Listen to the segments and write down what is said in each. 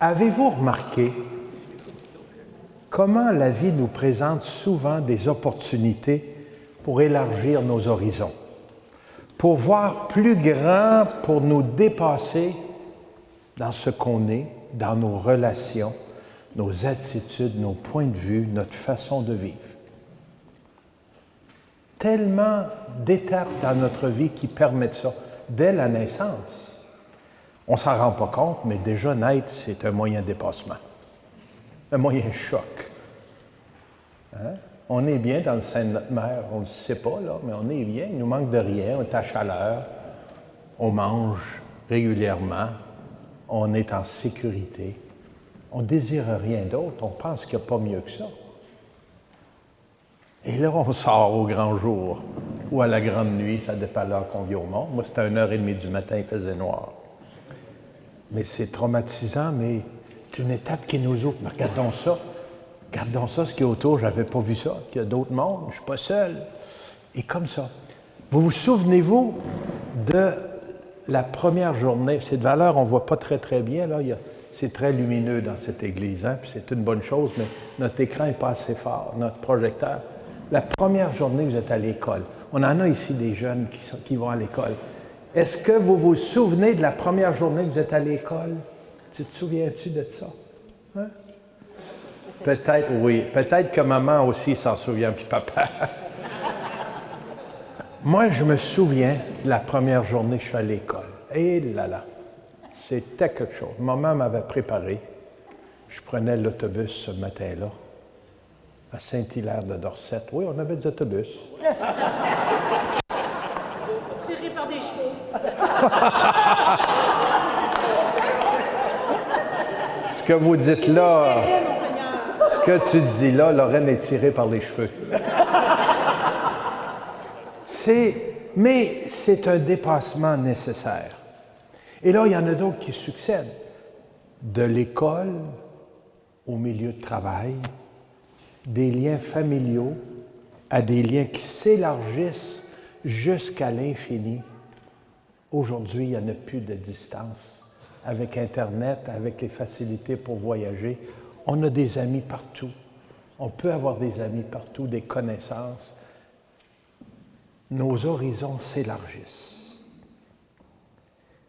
Avez-vous remarqué comment la vie nous présente souvent des opportunités pour élargir nos horizons, pour voir plus grand, pour nous dépasser dans ce qu'on est, dans nos relations, nos attitudes, nos points de vue, notre façon de vivre. Tellement d'étapes dans notre vie qui permettent ça, dès la naissance. On ne s'en rend pas compte, mais déjà naître, c'est un moyen de dépassement, un moyen de choc. Hein? On est bien dans le sein de notre mère, on ne le sait pas, là, mais on est bien, il nous manque de rien, on est à chaleur, on mange régulièrement, on est en sécurité, on ne désire rien d'autre, on pense qu'il n'y a pas mieux que ça. Et là, on sort au grand jour ou à la grande nuit, ça dépend de l'heure qu'on vit au monde. Moi, c'était à 1h30 du matin, il faisait noir. Mais c'est traumatisant, mais c'est une étape qui nous ouvre. Mais regardons ça, ce qui est autour, je n'avais pas vu ça, qu'il y a d'autres mondes, je ne suis pas seul. Et comme ça. Vous souvenez-vous de la première journée? Cette valeur, on ne voit pas très, très bien, là. C'est très lumineux dans cette église, hein? Puis c'est une bonne chose, mais notre écran n'est pas assez fort, notre projecteur. La première journée, vous êtes à l'école. On en a ici des jeunes qui vont à l'école. Est-ce que vous vous souvenez de la première journée que vous êtes à l'école? Tu te souviens-tu de ça? Hein? Peut-être, oui. Peut-être que maman aussi s'en souvient, puis papa. Moi, je me souviens de la première journée que je suis à l'école. Et là là, c'était quelque chose. Maman m'avait préparé. Je prenais l'autobus ce matin-là, à Saint-Hilaire de Dorset. Oui, on avait des autobus. Tiré par des chevaux. Ce que vous dites là, ce que tu dis là, Lorraine est tirée par les cheveux. Mais c'est un dépassement nécessaire. Et là, il y en a d'autres qui succèdent. De l'école au milieu de travail, des liens familiaux à des liens qui s'élargissent jusqu'à l'infini. Aujourd'hui, il n'y en a plus de distance. Avec Internet, avec les facilités pour voyager, on a des amis partout. On peut avoir des amis partout, des connaissances. Nos horizons s'élargissent.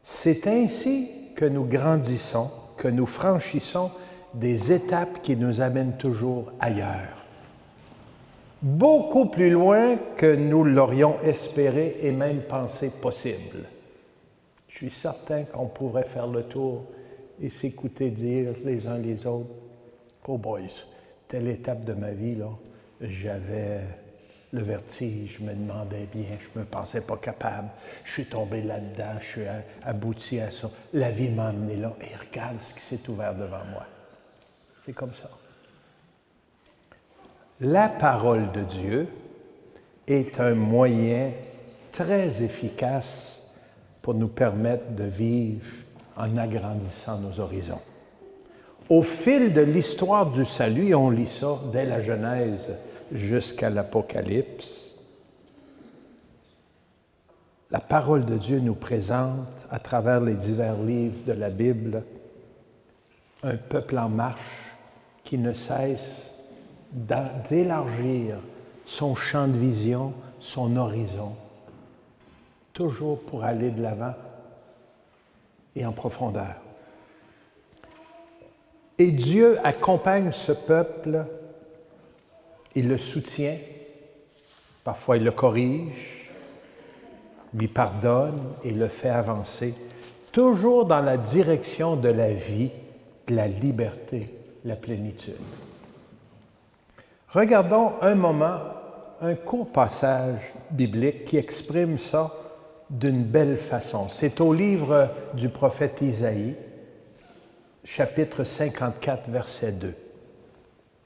C'est ainsi que nous grandissons, que nous franchissons des étapes qui nous amènent toujours ailleurs. Beaucoup plus loin que nous l'aurions espéré et même pensé possible. Je suis certain qu'on pourrait faire le tour et s'écouter dire les uns les autres, « Oh boys, telle étape de ma vie, là, j'avais le vertige, je me demandais bien, je ne me pensais pas capable, je suis tombé là-dedans, je suis abouti à ça. La vie m'a amené là et regarde ce qui s'est ouvert devant moi. » C'est comme ça. La parole de Dieu est un moyen très efficace pour nous permettre de vivre en agrandissant nos horizons. Au fil de l'histoire du salut, on lit ça dès la Genèse jusqu'à l'Apocalypse, la parole de Dieu nous présente, à travers les divers livres de la Bible, un peuple en marche qui ne cesse d'élargir son champ de vision, son horizon, toujours pour aller de l'avant et en profondeur. Et Dieu accompagne ce peuple, il le soutient, parfois il le corrige, lui pardonne et le fait avancer, toujours dans la direction de la vie, de la liberté, de la plénitude. Regardons un moment, un court passage biblique qui exprime ça d'une belle façon. C'est au livre du prophète Isaïe, chapitre 54, verset 2.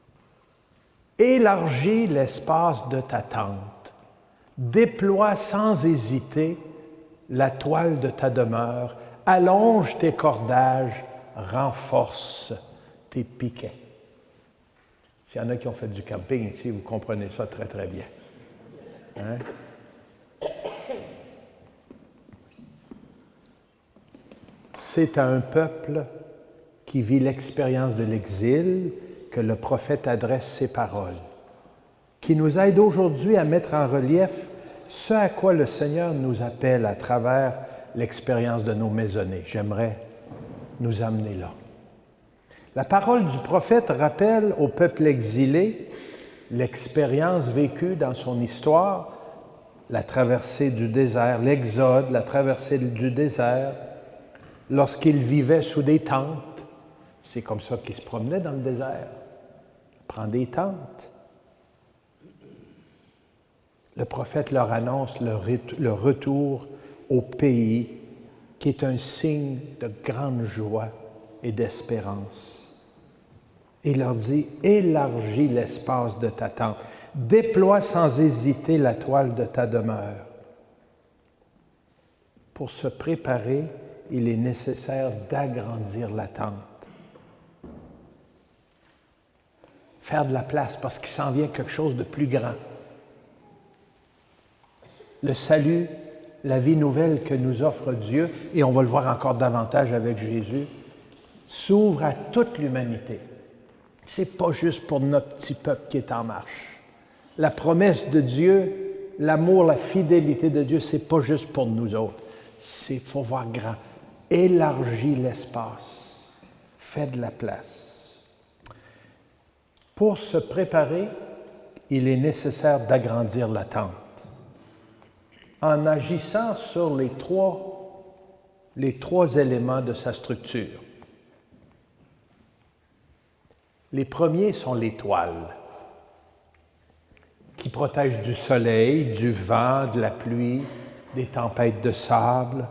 « Élargis l'espace de ta tente, déploie sans hésiter la toile de ta demeure, allonge tes cordages, renforce tes piquets. » S'il y en a qui ont fait du camping ici, vous comprenez ça très, très bien. Hein? C'est à un peuple qui vit l'expérience de l'exil que le prophète adresse ses paroles, qui nous aide aujourd'hui à mettre en relief ce à quoi le Seigneur nous appelle à travers l'expérience de nos maisonnées. J'aimerais nous amener là. La parole du prophète rappelle au peuple exilé l'expérience vécue dans son histoire, la traversée du désert, l'exode, la traversée du désert, lorsqu'il vivait sous des tentes. C'est comme ça qu'il se promenait dans le désert. Prend des tentes. Le prophète leur annonce le retour au pays qui est un signe de grande joie et d'espérance. Il leur dit, élargis l'espace de ta tente, déploie sans hésiter la toile de ta demeure. Pour se préparer, il est nécessaire d'agrandir la tente. Faire de la place parce qu'il s'en vient quelque chose de plus grand. Le salut, la vie nouvelle que nous offre Dieu, et on va le voir encore davantage avec Jésus, s'ouvre à toute l'humanité. Ce n'est pas juste pour notre petit peuple qui est en marche. La promesse de Dieu, l'amour, la fidélité de Dieu, ce n'est pas juste pour nous autres. Il faut voir grand. Élargis l'espace. Fais de la place. Pour se préparer, il est nécessaire d'agrandir la tente. En agissant sur les trois éléments de sa structure. Les premiers sont les toiles, qui protègent du soleil, du vent, de la pluie, des tempêtes de sable,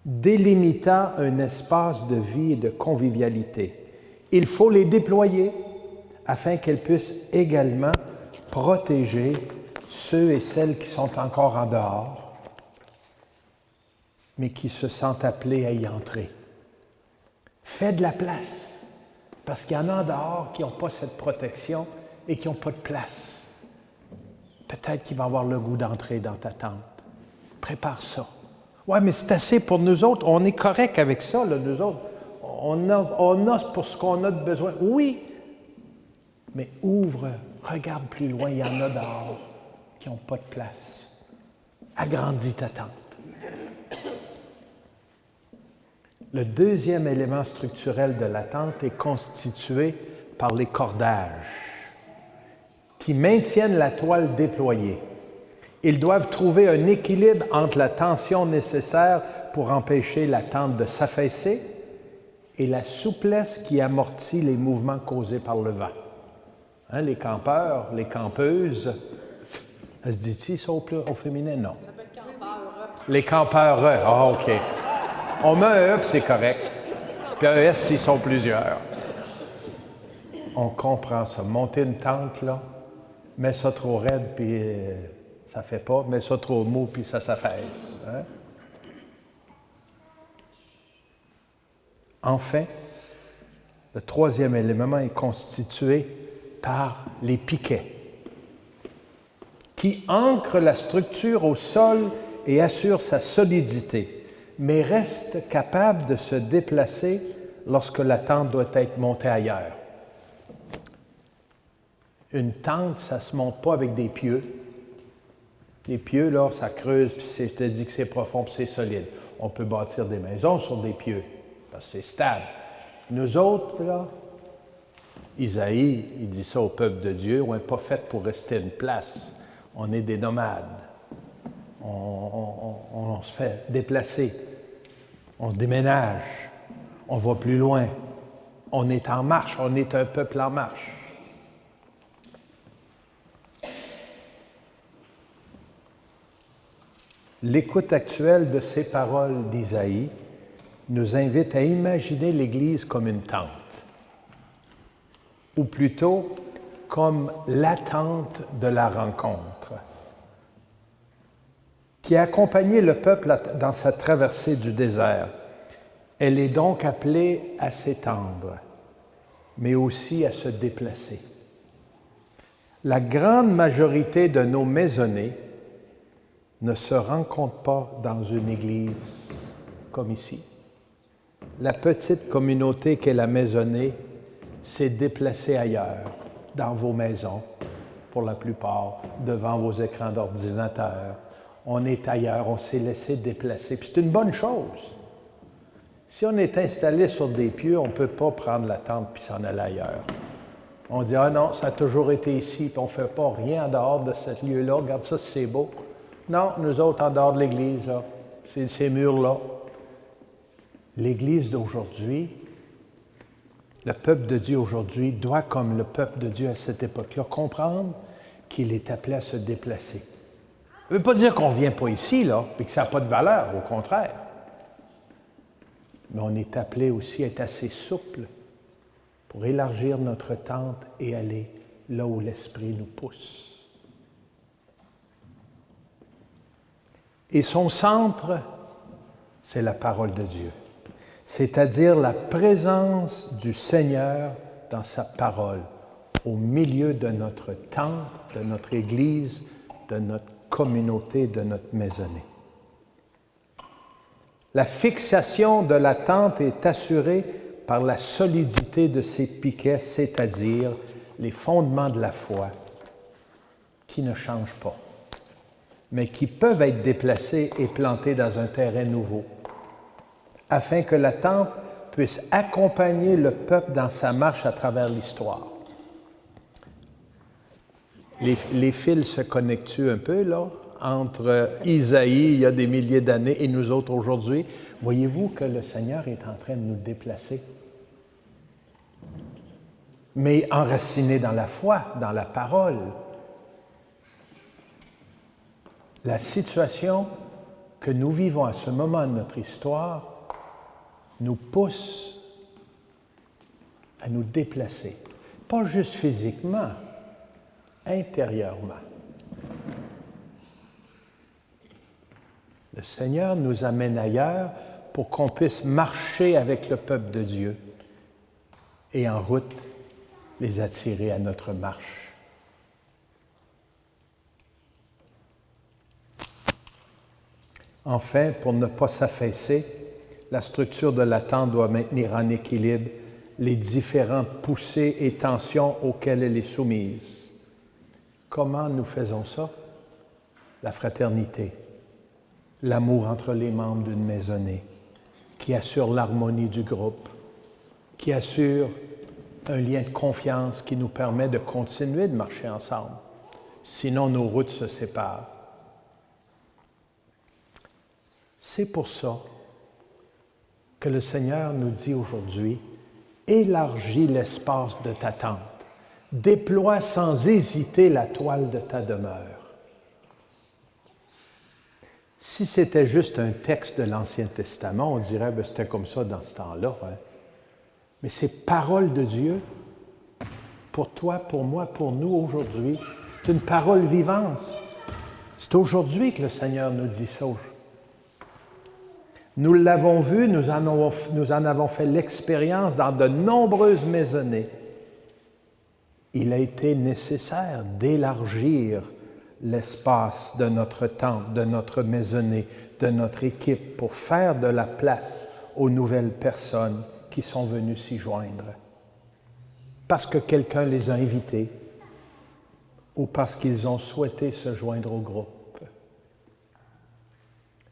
délimitant un espace de vie et de convivialité. Il faut les déployer afin qu'elles puissent également protéger ceux et celles qui sont encore en dehors, mais qui se sentent appelés à y entrer. Fais de la place. Parce qu'il y en a en dehors qui n'ont pas cette protection et qui n'ont pas de place. Peut-être qu'ils vont avoir le goût d'entrer dans ta tente. Prépare ça. Oui, mais c'est assez pour nous autres. On est correct avec ça, là, nous autres. On a pour ce qu'on a de besoin. Oui, mais ouvre, regarde plus loin, il y en a dehors qui n'ont pas de place. Agrandis ta tente. Le deuxième élément structurel de la tente est constitué par les cordages qui maintiennent la toile déployée. Ils doivent trouver un équilibre entre la tension nécessaire pour empêcher la tente de s'affaisser et la souplesse qui amortit les mouvements causés par le vent. Hein, les campeurs, les campeuses, elle se dit-il ça au féminin? Non. Ça s'appelle campeurs. Les campeurs, ah, OK. On met un E, puis c'est correct. Puis un S s'ils sont plusieurs. On comprend ça. Monter une tente, là, mets ça trop raide, puis ça ne fait pas. Mets ça trop mou, puis ça s'affaisse. Hein? Enfin, le troisième élément est constitué par les piquets qui ancrent la structure au sol et assurent sa solidité, mais reste capable de se déplacer lorsque la tente doit être montée ailleurs. Une tente, ça ne se monte pas avec des pieux. Les pieux, là, ça creuse, puis je te dis que c'est profond, puis c'est solide. On peut bâtir des maisons sur des pieux, parce que c'est stable. Nous autres, là, Isaïe, il dit ça au peuple de Dieu, on n'est pas fait pour rester une place. On est des nomades. On se fait déplacer. On déménage, on va plus loin, on est en marche, on est un peuple en marche. L'écoute actuelle de ces paroles d'Isaïe nous invite à imaginer l'Église comme une tente, ou plutôt comme l'attente de la rencontre, qui a accompagné le peuple dans sa traversée du désert. Elle est donc appelée à s'étendre, mais aussi à se déplacer. La grande majorité de nos maisonnées ne se rencontrent pas dans une église comme ici. la petite communauté qu'est la maisonnée s'est déplacée ailleurs, dans vos maisons, pour la plupart, devant vos écrans d'ordinateur. On est ailleurs, on s'est laissé déplacer. Puis c'est une bonne chose. Si on est installé sur des pieux, on ne peut pas prendre la tente puis s'en aller ailleurs. On dit « Ah non, ça a toujours été ici, puis on ne fait pas rien en dehors de ce lieu-là. Regarde ça, c'est beau. » Non, nous autres, en dehors de l'Église, là, c'est ces murs-là. L'Église d'aujourd'hui, le peuple de Dieu aujourd'hui, doit, comme le peuple de Dieu à cette époque-là, comprendre qu'il est appelé à se déplacer. Ça ne veut pas dire qu'on ne vient pas ici, là, et que ça n'a pas de valeur, au contraire. Mais on est appelé aussi à être assez souple pour élargir notre tente et aller là où l'Esprit nous pousse. Et son centre, c'est la parole de Dieu, c'est-à-dire la présence du Seigneur dans sa parole, au milieu de notre tente, de notre Église, de notre communauté, de notre maisonnée. La fixation de la tente est assurée par la solidité de ses piquets, c'est-à-dire les fondements de la foi, qui ne changent pas, mais qui peuvent être déplacés et plantés dans un terrain nouveau, afin que la tente puisse accompagner le peuple dans sa marche à travers l'histoire. Les fils se connectent-tu un peu, là, entre Isaïe, il y a des milliers d'années, et nous autres aujourd'hui? Voyez-vous que le Seigneur est en train de nous déplacer, mais enracinés dans la foi, dans la parole. La situation que nous vivons à ce moment de notre histoire nous pousse à nous déplacer, pas juste physiquement, intérieurement. Le Seigneur nous amène ailleurs pour qu'on puisse marcher avec le peuple de Dieu et en route les attirer à notre marche. Enfin, pour ne pas s'affaisser, la structure de la tente doit maintenir en équilibre les différentes poussées et tensions auxquelles elle est soumise. Comment nous faisons ça? La fraternité, l'amour entre les membres d'une maisonnée, qui assure l'harmonie du groupe, qui assure un lien de confiance qui nous permet de continuer de marcher ensemble. Sinon, nos routes se séparent. C'est pour ça que le Seigneur nous dit aujourd'hui, élargis l'espace de ta tente, déploie sans hésiter la toile de ta demeure. Si c'était juste un texte de l'Ancien Testament, on dirait que c'était comme ça dans ce temps-là. Hein? Mais c'est parole de Dieu pour toi, pour moi, pour nous aujourd'hui. C'est une parole vivante. C'est aujourd'hui que le Seigneur nous dit ça. Nous l'avons vu, nous en avons fait l'expérience dans de nombreuses maisonnées. Il a été nécessaire d'élargir l'espace de notre tente, de notre maisonnée, de notre équipe pour faire de la place aux nouvelles personnes qui sont venues s'y joindre. Parce que quelqu'un les a invités ou parce qu'ils ont souhaité se joindre au groupe.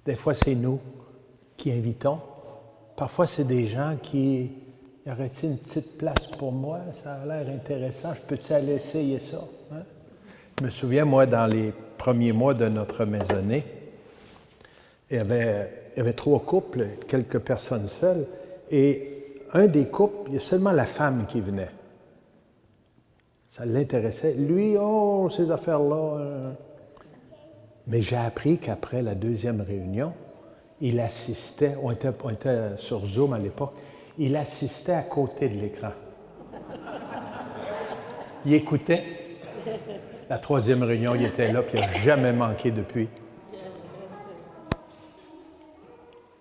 Des fois, c'est nous qui invitons. Parfois, c'est des gens qui... Y aurait-il une petite place pour moi? Ça a l'air intéressant. Je peux-tu aller essayer ça? Hein? Je me souviens, moi, dans les premiers mois de notre maisonnée, il y avait 3 couples, quelques personnes seules, et un des couples, il y a seulement la femme qui venait. Ça l'intéressait. Lui, oh, ces affaires-là. Mais j'ai appris qu'après la 2e réunion, il assistait, on était sur Zoom à l'époque, il assistait à côté de l'écran. Il écoutait. La 3e réunion, il était là, puis il n'a jamais manqué depuis.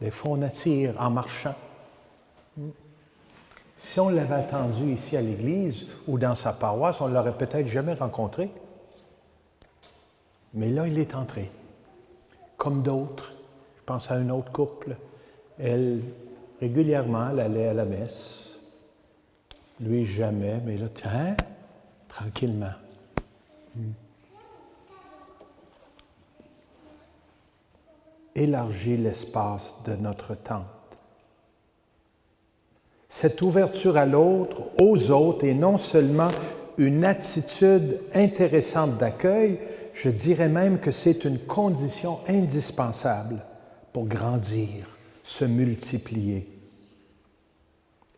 Des fois, on attire en marchant. Si on l'avait attendu ici à l'église ou dans sa paroisse, on ne l'aurait peut-être jamais rencontré. Mais là, il est entré. Comme d'autres. Je pense à un autre couple. Elle régulièrement, elle allait à la messe. Lui, jamais, mais là, tiens, tranquillement. Élargis l'espace de notre tente. Cette ouverture à l'autre, aux autres, est non seulement une attitude intéressante d'accueil, je dirais même que c'est une condition indispensable pour grandir, se multiplier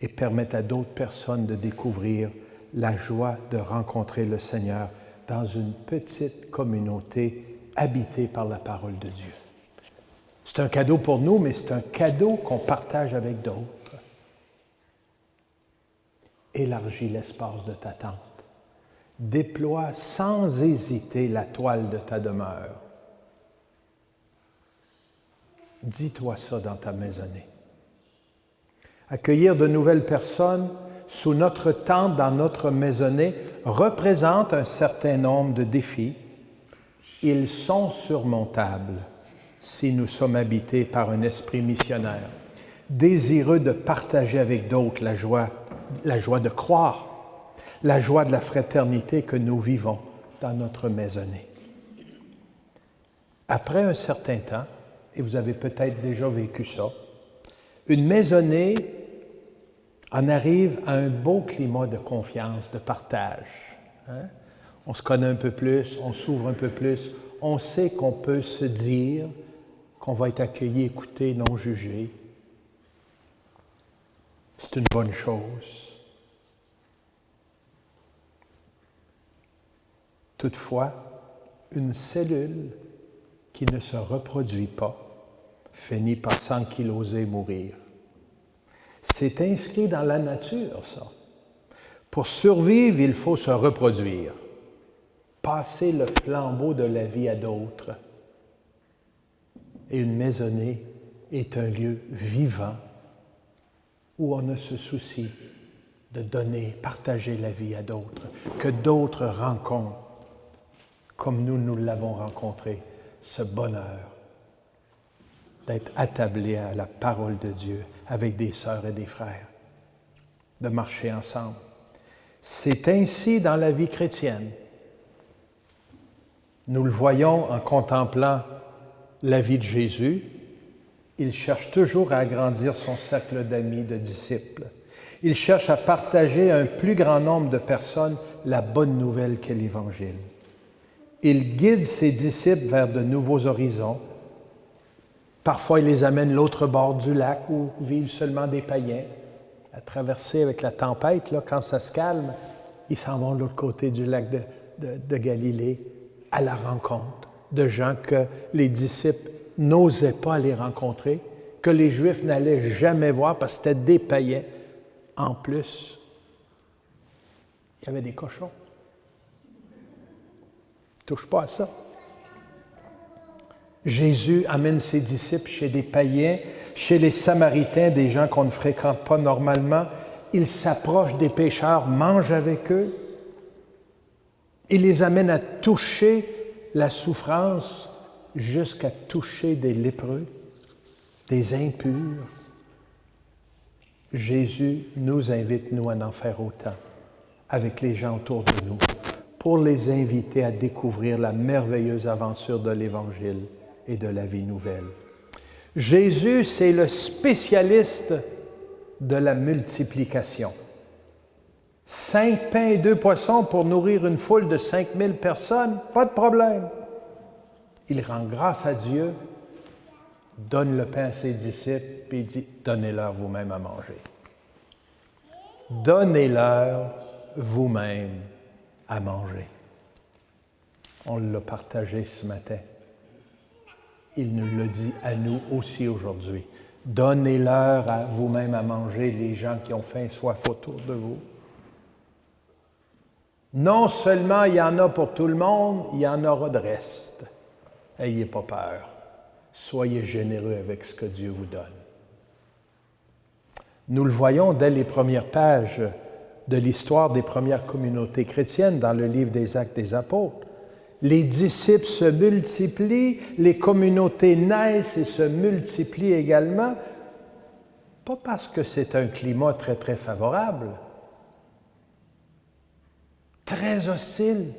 et permettre à d'autres personnes de découvrir la joie de rencontrer le Seigneur dans une petite communauté habitée par la parole de Dieu. C'est un cadeau pour nous, mais c'est un cadeau qu'on partage avec d'autres. Élargis l'espace de ta tente. Déploie sans hésiter la toile de ta demeure. Dis-toi ça dans ta maisonnée. Accueillir de nouvelles personnes sous notre tente, dans notre maisonnée, représente un certain nombre de défis. Ils sont surmontables si nous sommes habités par un esprit missionnaire, désireux de partager avec d'autres la joie de croire, la joie de la fraternité que nous vivons dans notre maisonnée. Après un certain temps, et vous avez peut-être déjà vécu ça, une maisonnée en arrive à un beau climat de confiance, de partage. On se connaît un peu plus, on s'ouvre un peu plus, on sait qu'on peut se dire qu'on va être accueilli, écouté, non jugé. C'est une bonne chose. Toutefois, une cellule qui ne se reproduit pas finit par s'ankyloser et mourir. C'est inscrit dans la nature, ça. Pour survivre, il faut se reproduire, passer le flambeau de la vie à d'autres. Et une maisonnée est un lieu vivant où on ne se soucie de donner, partager la vie à d'autres, que d'autres rencontrent, comme nous l'avons rencontré, ce bonheur d'être attablés à la parole de Dieu avec des sœurs et des frères, de marcher ensemble. C'est ainsi dans la vie chrétienne. Nous le voyons en contemplant la vie de Jésus. Il cherche toujours à agrandir son cercle d'amis, de disciples. Il cherche à partager à un plus grand nombre de personnes la bonne nouvelle qu'est l'Évangile. Il guide ses disciples vers de nouveaux horizons. Parfois, il les amène l'autre bord du lac où vivent seulement des païens. À traverser avec la tempête, là, quand ça se calme, ils s'en vont de l'autre côté du lac de Galilée à la rencontre de gens que les disciples n'osaient pas aller rencontrer, que les Juifs n'allaient jamais voir parce que c'était des païens. En plus, il y avait des cochons. Touche pas à ça. Jésus amène ses disciples chez des païens, chez les Samaritains, des gens qu'on ne fréquente pas normalement. Il s'approche des pécheurs, mange avec eux. Il les amène à toucher la souffrance jusqu'à toucher des lépreux, des impurs. Jésus nous invite, nous, à en faire autant avec les gens autour de nous, pour les inviter à découvrir la merveilleuse aventure de l'Évangile et de la vie nouvelle. Jésus, c'est le spécialiste de la multiplication. 5 pains et 2 poissons pour nourrir une foule de 5000 personnes, pas de problème. Il rend grâce à Dieu, donne le pain à ses disciples, puis il dit, donnez-leur vous-même à manger. Donnez-leur vous-même à manger. On l'a partagé ce matin. Il nous le dit à nous aussi aujourd'hui. Donnez-leur à vous-même à manger, les gens qui ont faim et soif autour de vous. Non seulement il y en a pour tout le monde, il y en aura de reste. N'ayez pas peur. Soyez généreux avec ce que Dieu vous donne. Nous le voyons dès les premières pages de l'histoire des premières communautés chrétiennes dans le livre des Actes des Apôtres. Les disciples se multiplient, les communautés naissent et se multiplient également, pas parce que c'est un climat très, très favorable, très hostile,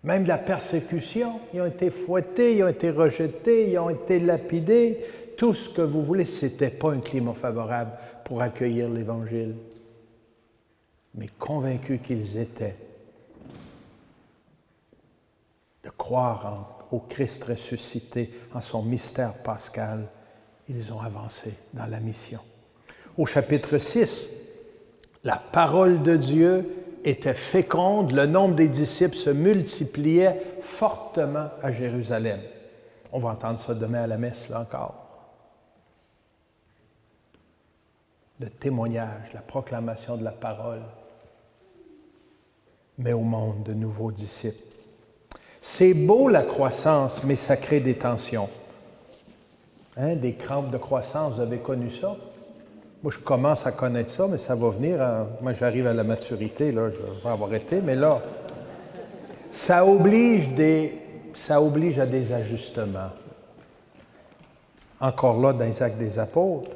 même de la persécution. Ils ont été fouettés, ils ont été rejetés, ils ont été lapidés. Tout ce que vous voulez, ce n'était pas un climat favorable pour accueillir l'Évangile. Mais convaincus qu'ils étaient de croire au Christ ressuscité, en son mystère pascal, ils ont avancé dans la mission. Au chapitre 6, la parole de Dieu était féconde, le nombre des disciples se multipliait fortement à Jérusalem. On va entendre ça demain à la messe, là encore. Le témoignage, la proclamation de la parole, met au monde de nouveaux disciples. C'est beau la croissance, mais ça crée des tensions. Hein, des crampes de croissance, vous avez connu ça? Moi, je commence à connaître ça, mais ça va venir. Moi, j'arrive à la maturité, là, je vais avoir été, mais là, ça oblige à des ajustements. Encore là, dans les Actes des Apôtres,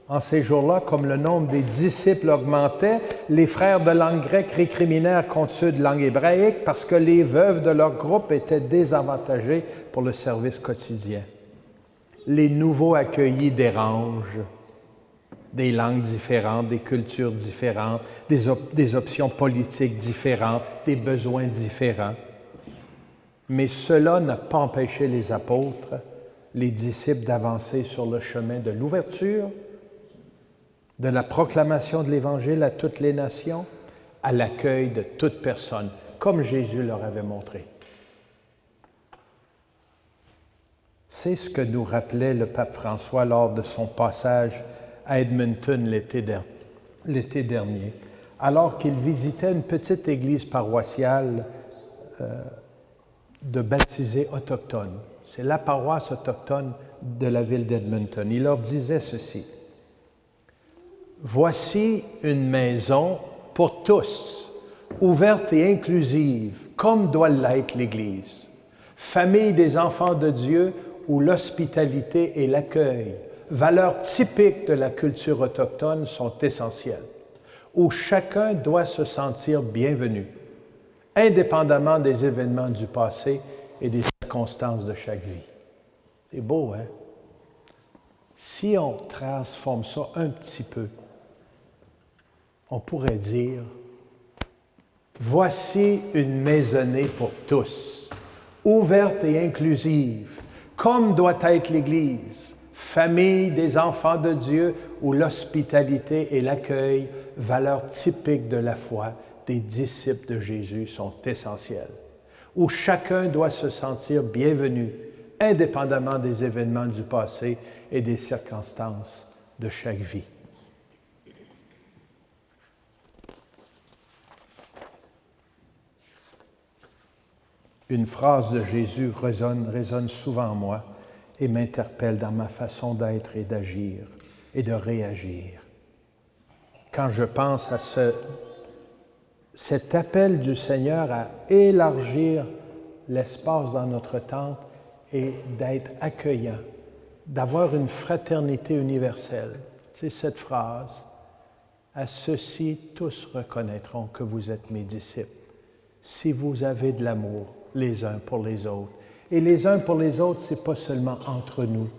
en ces jours-là, comme le nombre des disciples augmentait, les frères de langue grecque récriminèrent contre ceux de langue hébraïque parce que les veuves de leur groupe étaient désavantagées pour le service quotidien. Les nouveaux accueillis dérangent. Des langues différentes, des cultures différentes, des options politiques différentes, des besoins différents. Mais cela n'a pas empêché les apôtres, les disciples, d'avancer sur le chemin de l'ouverture, de la proclamation de l'Évangile à toutes les nations, à l'accueil de toute personne, comme Jésus leur avait montré. C'est ce que nous rappelait le pape François lors de son passage à Edmonton l'été dernier, alors qu'il visitait une petite église paroissiale de baptisés autochtones. C'est la paroisse autochtone de la ville d'Edmonton. Il leur disait ceci: « Voici une maison pour tous, ouverte et inclusive, comme doit l'être l'Église. Famille des enfants de Dieu où l'hospitalité et l'accueil, valeurs typiques de la culture autochtone, sont essentielles, où chacun doit se sentir bienvenu, indépendamment des événements du passé et des circonstances de chaque vie. » C'est beau, hein? Si on transforme ça un petit peu, on pourrait dire: voici une maisonnée pour tous, ouverte et inclusive, comme doit être l'Église, famille des enfants de Dieu où l'hospitalité et l'accueil, valeurs typiques de la foi des disciples de Jésus, sont essentielles, où chacun doit se sentir bienvenu, indépendamment des événements du passé et des circonstances de chaque vie. Une phrase de Jésus résonne souvent en moi et m'interpelle dans ma façon d'être et d'agir et de réagir. Quand je pense à cet appel du Seigneur à élargir l'espace dans notre tente et d'être accueillant, d'avoir une fraternité universelle, c'est cette phrase: « À ceux-ci, tous reconnaîtront que vous êtes mes disciples, si vous avez de l'amour les uns pour les autres. » Et les uns pour les autres, ce n'est pas seulement entre nous,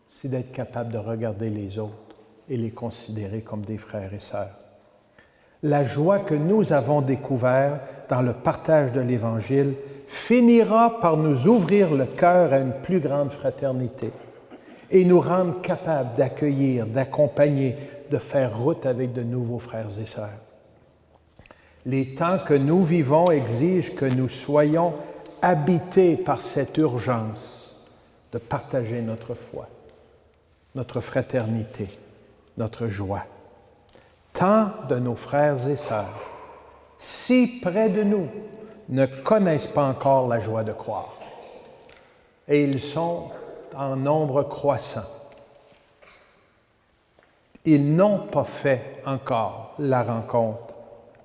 c'est d'être capable de regarder les autres et les considérer comme des frères et sœurs. La joie que nous avons découverte dans le partage de l'Évangile finira par nous ouvrir le cœur à une plus grande fraternité et nous rendre capables d'accueillir, d'accompagner, de faire route avec de nouveaux frères et sœurs. Les temps que nous vivons exigent que nous soyons habités par cette urgence de partager notre foi, notre fraternité, notre joie. Tant de nos frères et sœurs, si près de nous, ne connaissent pas encore la joie de croire. Et ils sont en nombre croissant. Ils n'ont pas fait encore la rencontre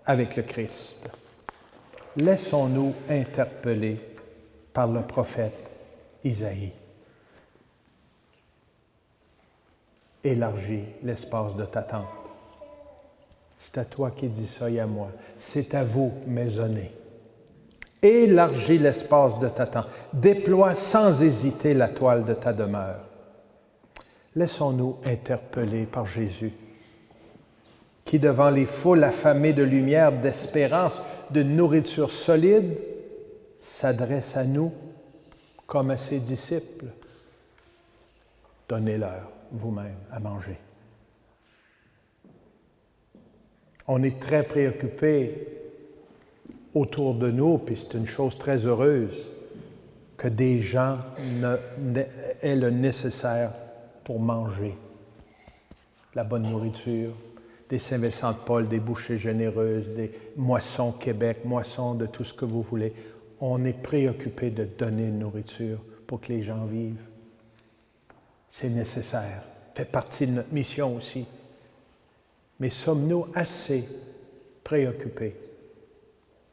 avec le Christ. Laissons-nous interpeller par le prophète Isaïe. élargis l'espace de ta tente. C'est à toi qui dis ça et à moi. C'est à vous, maisonnée. Élargis l'espace de ta tente. Déploie sans hésiter la toile de ta demeure. Laissons-nous interpeller par Jésus, qui, devant les foules affamées de lumière, d'espérance, de nourriture solide, s'adresse à nous comme à ses disciples. Donnez-leur vous-même à manger. On est très préoccupé autour de nous, puis c'est une chose très heureuse, que des gens aient le nécessaire pour manger. La bonne nourriture, des Saint-Vincent-de-Paul, des bouchées généreuses, des moissons Québec, moissons de tout ce que vous voulez. On est préoccupé de donner une nourriture pour que les gens vivent. C'est nécessaire, fait partie de notre mission aussi. Mais sommes-nous assez préoccupés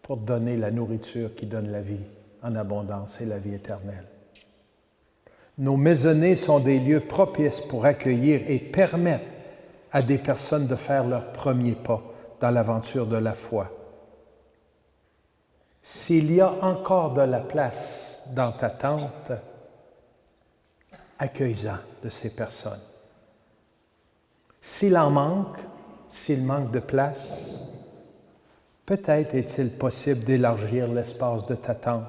pour donner la nourriture qui donne la vie en abondance et la vie éternelle? Nos maisonnées sont des lieux propices pour accueillir et permettre à des personnes de faire leur premier pas dans l'aventure de la foi. S'il y a encore de la place dans ta tente, accueille-en de ces personnes. S'il manque de place, peut-être est-il possible d'élargir l'espace de ta tente.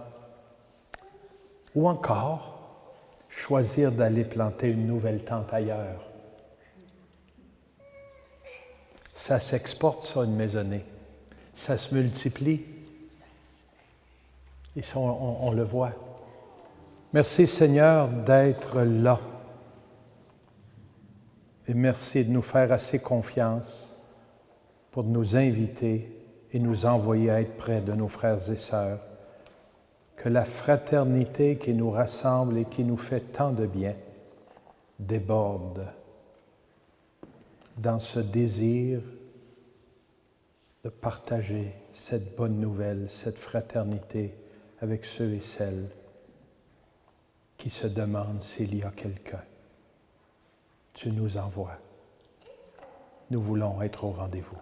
Ou encore, choisir d'aller planter une nouvelle tente ailleurs. Ça s'exporte, ça, une maisonnée. Ça se multiplie. Et ça, on le voit. Merci, Seigneur, d'être là. Et merci de nous faire assez confiance pour nous inviter et nous envoyer à être près de nos frères et sœurs. Que la fraternité qui nous rassemble et qui nous fait tant de bien déborde dans ce désir de partager cette bonne nouvelle, cette fraternité avec ceux et celles qui se demandent s'il y a quelqu'un. Tu nous envoies. Nous voulons être au rendez-vous.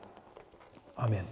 Amen.